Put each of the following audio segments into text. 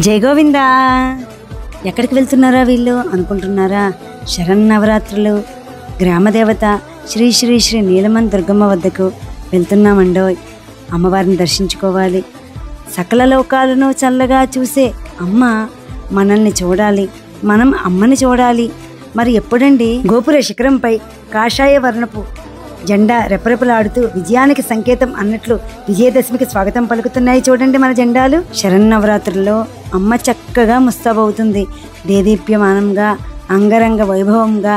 జై గోవిందా. ఎక్కడికి వెళ్తున్నారా వీళ్ళు అనుకుంటున్నారా? శరన్నవరాత్రులు గ్రామదేవత శ్రీ శ్రీ శ్రీ నీలమన్ దుర్గమ్మ వద్దకు వెళ్తున్నామండోయ్. అమ్మవారిని దర్శించుకోవాలి. సకల లోకాలను చల్లగా చూసే అమ్మ మనల్ని చూడాలి, మనం అమ్మని చూడాలి. మరి ఎప్పుడండి? గోపుర శిఖరంపై కాషాయ వర్ణపు జెండా రెపరెపలాడుతూ విజయానికి సంకేతం అన్నట్లు విజయదశమికి స్వాగతం పలుకుతున్నాయి. చూడండి మన జెండాలు. శరన్నవరాత్రుల్లో అమ్మ చక్కగా ముస్తాబవుతుంది. దేదీప్యమానంగా అంగరంగ వైభవంగా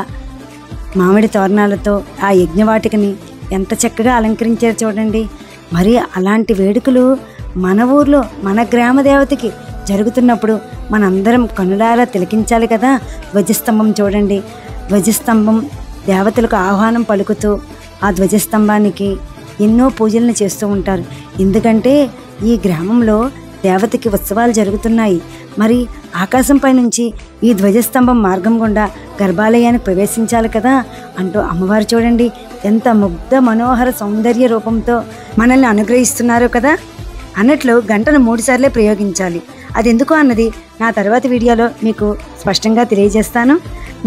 మామిడి తోరణాలతో ఆ యజ్ఞవాటికని ఎంత చక్కగా అలంకరించారు చూడండి. మరి అలాంటి వేడుకలు మన ఊర్లో మన గ్రామ దేవతకి జరుగుతున్నప్పుడు మనందరం కనులారా తిలకించాలి కదా. ధ్వజస్తంభం చూడండి. ధ్వజస్తంభం దేవతలకు ఆహ్వానం పలుకుతూ ఆ ధ్వజస్తంభానికి ఎన్నో పూజలను చేస్తూ ఉంటారు. ఎందుకంటే ఈ గ్రామంలో దేవతకి ఉత్సవాలు జరుగుతున్నాయి. మరి ఆకాశంపై నుంచి ఈ ధ్వజస్తంభం మార్గం గుండా గర్భాలయానికి ప్రవేశించాలి కదా అంటూ అమ్మవారు చూడండి ఎంత ముగ్ధ మనోహర సౌందర్య రూపంతో మనల్ని అనుగ్రహిస్తున్నారు కదా. అన్నట్లు గంటను 3 సార్లే ప్రయోగించాలి. అది ఎందుకు అన్నది నా తర్వాతి వీడియోలో మీకు స్పష్టంగా తెలియజేస్తాను.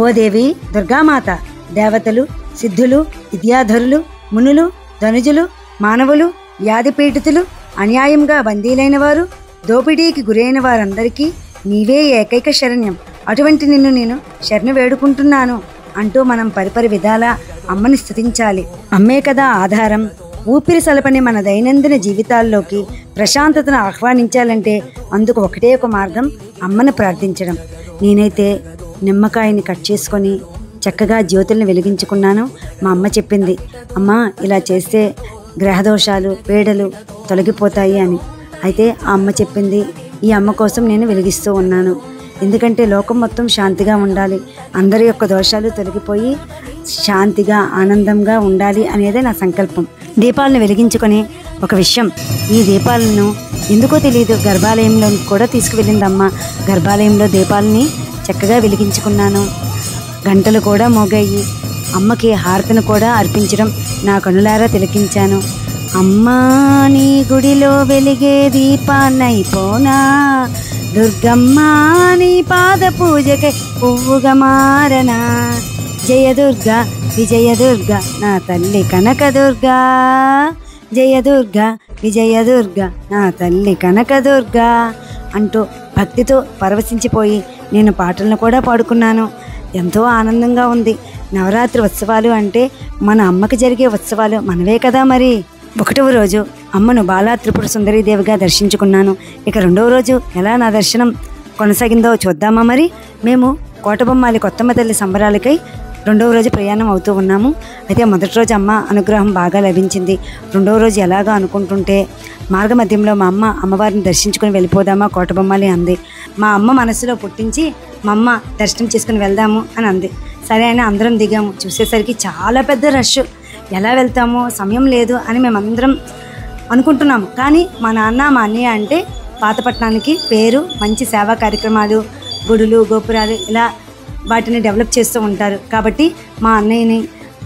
ఓ దేవి దుర్గామాత, దేవతలు, సిద్ధులు, విద్యాధరులు, మునులు, ధనుజులు, మానవులు, వ్యాధి పీడితులు, అన్యాయంగా బందీలైన వారు, దోపిడీకి గురైన వారందరికీ నీవే ఏకైక శరణ్యం. అటువంటి నిన్ను నేను శరణు వేడుకుంటున్నాను అంటూ మనం పరిపరి విధాలా అమ్మని స్తుతించాలి. అమ్మే కదా ఆధారం. ఊపిరి సలపని మన దైనందిన జీవితాల్లోకి ప్రశాంతతను ఆహ్వానించాలంటే అందుకు ఒకటే ఒక మార్గం, అమ్మను ప్రార్థించడం. నేనైతే నిమ్మకాయని కట్ చేసుకొని చక్కగా జ్యోతుల్ని వెలిగించుకున్నాను. మా అమ్మ చెప్పింది, అమ్మ ఇలా చేస్తే గ్రహదోషాలు పీడలు తొలగిపోతాయి అని. అయితే ఆ అమ్మ చెప్పింది, ఈ అమ్మ కోసం నేను వెలిగిస్తూ ఉన్నాను. ఎందుకంటే లోకం మొత్తం శాంతిగా ఉండాలి, అందరి యొక్క దోషాలు తొలగిపోయి శాంతిగా ఆనందంగా ఉండాలి అనేదే నా సంకల్పం. దీపాలను వెలిగించుకొని ఒక విషయం, ఈ దీపాలను ఎందుకో తెలియదు గర్భాలయంలో కూడా తీసుకువెళ్ళిందమ్మ. గర్భాలయంలో దీపాలని చక్కగా వెలిగించుకున్నాను. గంటలు కూడా మోగాయి. అమ్మకి హారతిని కూడా అర్పించడం నా కనులారా తిలకించాను. అమ్మా నీ గుడిలో వెలిగే దీపాన్నైపోనా, దుర్గమ్మ నీ పాద పూజకై పువ్వుగా మారనా, జయదుర్గ విజయదుర్గ నా తల్లి కనకదుర్గా, జయదుర్గ విజయదుర్గ నా తల్లి కనకదుర్గా అంటూ భక్తితో పరవశించిపోయి నేను పాటలను కూడా పాడుకున్నాను. ఎంతో ఆనందంగా ఉంది. నవరాత్రి ఉత్సవాలు అంటే మన అమ్మకి జరిగే ఉత్సవాలు మనవే కదా. మరి 1వ రోజు అమ్మను బాలా త్రిపుర సుందరీదేవిగా దర్శించుకున్నాను. ఇక 2వ రోజు ఎలా నా దర్శనం కొనసాగిందో చూద్దామా. మరి మేము కోటబొమ్మాలి కొత్తమ్మ తల్లి సంబరాలకై 2వ రోజు ప్రయాణం అవుతూ ఉన్నాము. అయితే మొదటి రోజు అమ్మ అనుగ్రహం బాగా లభించింది. 2వ రోజు ఎలాగా అనుకుంటుంటే మార్గమధ్యంలో మా అమ్మ అమ్మవారిని దర్శించుకుని వెళ్ళిపోదామా కోటబొమ్మాలి అంది. మా అమ్మ మనసులో పుట్టించి మా అమ్మ దర్శనం చేసుకుని వెళ్దాము అని అంది. సరే అని అందరం దిగాము. చూసేసరికి చాలా పెద్ద రష్. ఎలా వెళ్తామో సమయం లేదు అని మేమందరం అనుకుంటున్నాము. కానీ మా నాన్న మా అన్నయ్య అంటే పాతపట్నానికి పేరు, మంచి సేవా కార్యక్రమాలు, గుడులు, గోపురాలు ఇలా వాటిని డెవలప్ చేస్తూ ఉంటారు. కాబట్టి మా అన్నయ్యని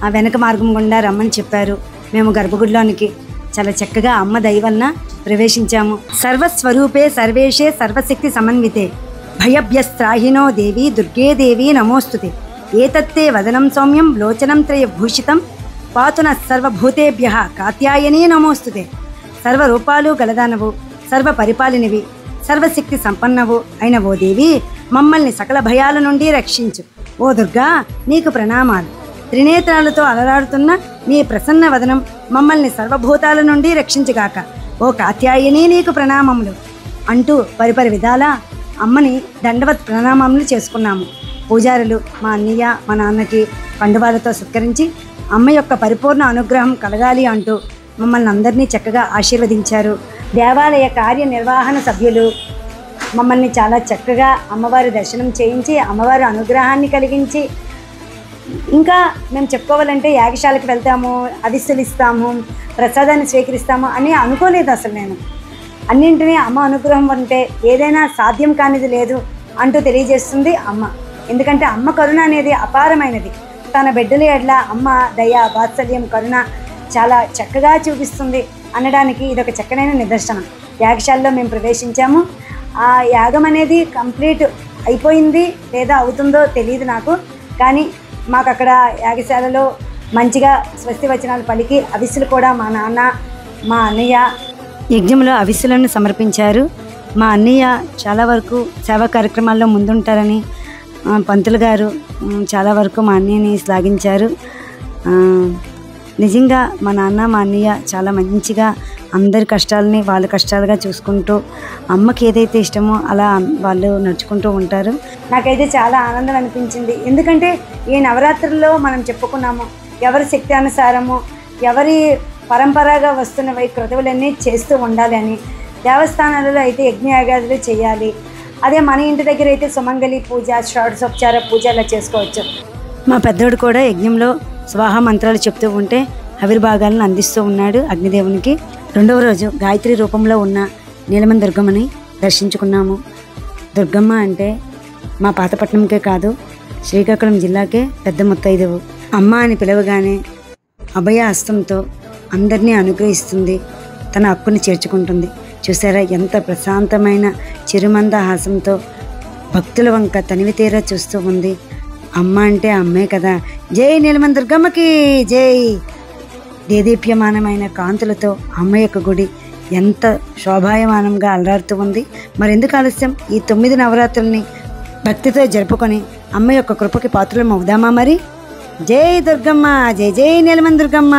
ఆ వెనక మార్గం గుండా రమ్మని చెప్పారు. మేము గర్భగుడిలోనికి చాలా చక్కగా అమ్మ దయ వలన ప్రవేశించాము. సర్వస్వరూపే సర్వేషే సర్వశక్తి సమన్వితే భయభ్యస్త్రాహినో దేవి దుర్గే దేవి నమోస్తుతే, ఏతత్తే వదనం సౌమ్యం లోచనం త్రయభూషితం పాతున సర్వభూతేభ్యః కాత్యాయనీ నమోస్తుతే. సర్వరూపాలు గలదానవు, సర్వ పరిపాలినివి, సర్వశక్తి సంపన్నవు అయిన ఓ దేవి మమ్మల్ని సకల భయాల నుండి రక్షించు. ఓ దుర్గా నీకు ప్రణామాలు. త్రినేత్రాలతో అలరాడుతున్న నీ ప్రసన్న వదనం మమ్మల్ని సర్వభూతాల నుండి రక్షించుగాక. ఓ కాత్యాయని నీకు ప్రణామములు అంటూ పరిపరి విధాలా అమ్మని దండవత్ ప్రణామములు చేసుకున్నాము. పూజారులు మా అన్నయ్య మా నాన్నకి పండువాలతో సత్కరించి అమ్మ యొక్క పరిపూర్ణ అనుగ్రహం కలగాలి అంటూ మమ్మల్ని అందరినీ చక్కగా ఆశీర్వదించారు. దేవాలయ కార్యనిర్వహణ సభ్యులు మమ్మల్ని చాలా చక్కగా అమ్మవారి దర్శనం చేయించి అమ్మవారి అనుగ్రహాన్ని కలిగించి, ఇంకా మేము చెప్పుకోవాలంటే యాగశాలకు వెళ్తాము, అదిస్సులు ఇస్తాము, ప్రసాదాన్ని స్వీకరిస్తాము అని అనుకోలేదు అసలు నేను. అన్నింటినీ అమ్మ అనుగ్రహం అంటే ఏదైనా సాధ్యం కానిది లేదు అంటూ తెలియజేస్తుంది అమ్మ. ఎందుకంటే అమ్మ కరుణ అనేది అపారమైనది. తన బిడ్డల ఎడ్ల అమ్మ దయ, వాత్సల్యం, కరుణ చాలా చక్కగా చూపిస్తుంది అనడానికి ఇదొక చక్కనైన నిదర్శనం. యాగశాలలో మేము ప్రవేశించాము. ఆ యాగం అనేది కంప్లీట్ అయిపోయింది లేదా అవుతుందో తెలియదు నాకు, కానీ మాకు అక్కడ యాగశాలలో మంచిగా స్వస్తి వచనాలు పలికి అవిస్సులు కూడా మా నాన్న మా అన్నయ్య యజ్ఞంలో అవిస్సులను సమర్పించారు. మా అన్నయ్య చాలా వరకు సేవా కార్యక్రమాల్లో ముందుంటారని పంతులు గారు చాలా వరకు మా అన్నయ్యని శ్లాఘించారు. నిజంగా మా నాన్న మా అన్నయ్య చాలా మంచిగా అందరి కష్టాలని వాళ్ళ కష్టాలుగా చూసుకుంటూ అమ్మకి ఏదైతే ఇష్టమో అలా వాళ్ళు నడుచుకుంటూ ఉంటారు. నాకైతే చాలా ఆనందం అనిపించింది. ఎందుకంటే ఈ నవరాత్రుల్లో మనం చెప్పుకున్నాము ఎవరి శక్తి అనుసారము ఎవరి పరంపరగా వస్తున్నవి క్రతువులన్నీ చేస్తూ ఉండాలి అని. దేవస్థానాలలో అయితే యజ్ఞయాగాదులు చేయాలి, అదే మన ఇంటి దగ్గర అయితే సుమంగళి పూజ షోడశోపచార పూజ అలా చేసుకోవచ్చు. మా పెద్దోడు కూడా యజ్ఞంలో స్వాహ మంత్రాలు చెప్తూ ఉంటే ఆవిర్భాగాలను అందిస్తూ ఉన్నాడు అగ్నిదేవునికి. రెండవ రోజు గాయత్రి రూపంలో ఉన్న నీలమని దుర్గమ్మని దర్శించుకున్నాము. దుర్గమ్మ అంటే మా పాతపట్నంకే కాదు శ్రీకాకుళం జిల్లాకే పెద్ద ముత్తైదువు. అమ్మ అని పిలవగానే అభయ హస్తంతో అందరినీ అనుగ్రహిస్తుంది, తన హక్కుని చేర్చుకుంటుంది. చూసారా ఎంత ప్రశాంతమైన చిరుమంద హాసంతో భక్తుల వంక తనివి తీరా చూస్తూ ఉంది. అమ్మ అంటే అమ్మే కదా. జై నీలమని దుర్గమ్మకి జై. దేదీప్యమానమైన కాంతులతో అమ్మ యొక్క గుడి ఎంత శోభాయమానంగా అలరాడుతూ ఉంది. మరెందుకు ఆలస్యం, ఈ 9 నవరాత్రుల్ని భక్తితో జరుపుకొని అమ్మ యొక్క కృపకి పాత్రలం అవుదామా మరి. జై దుర్గమ్మ, జై జై నీలమని దుర్గమ్మ.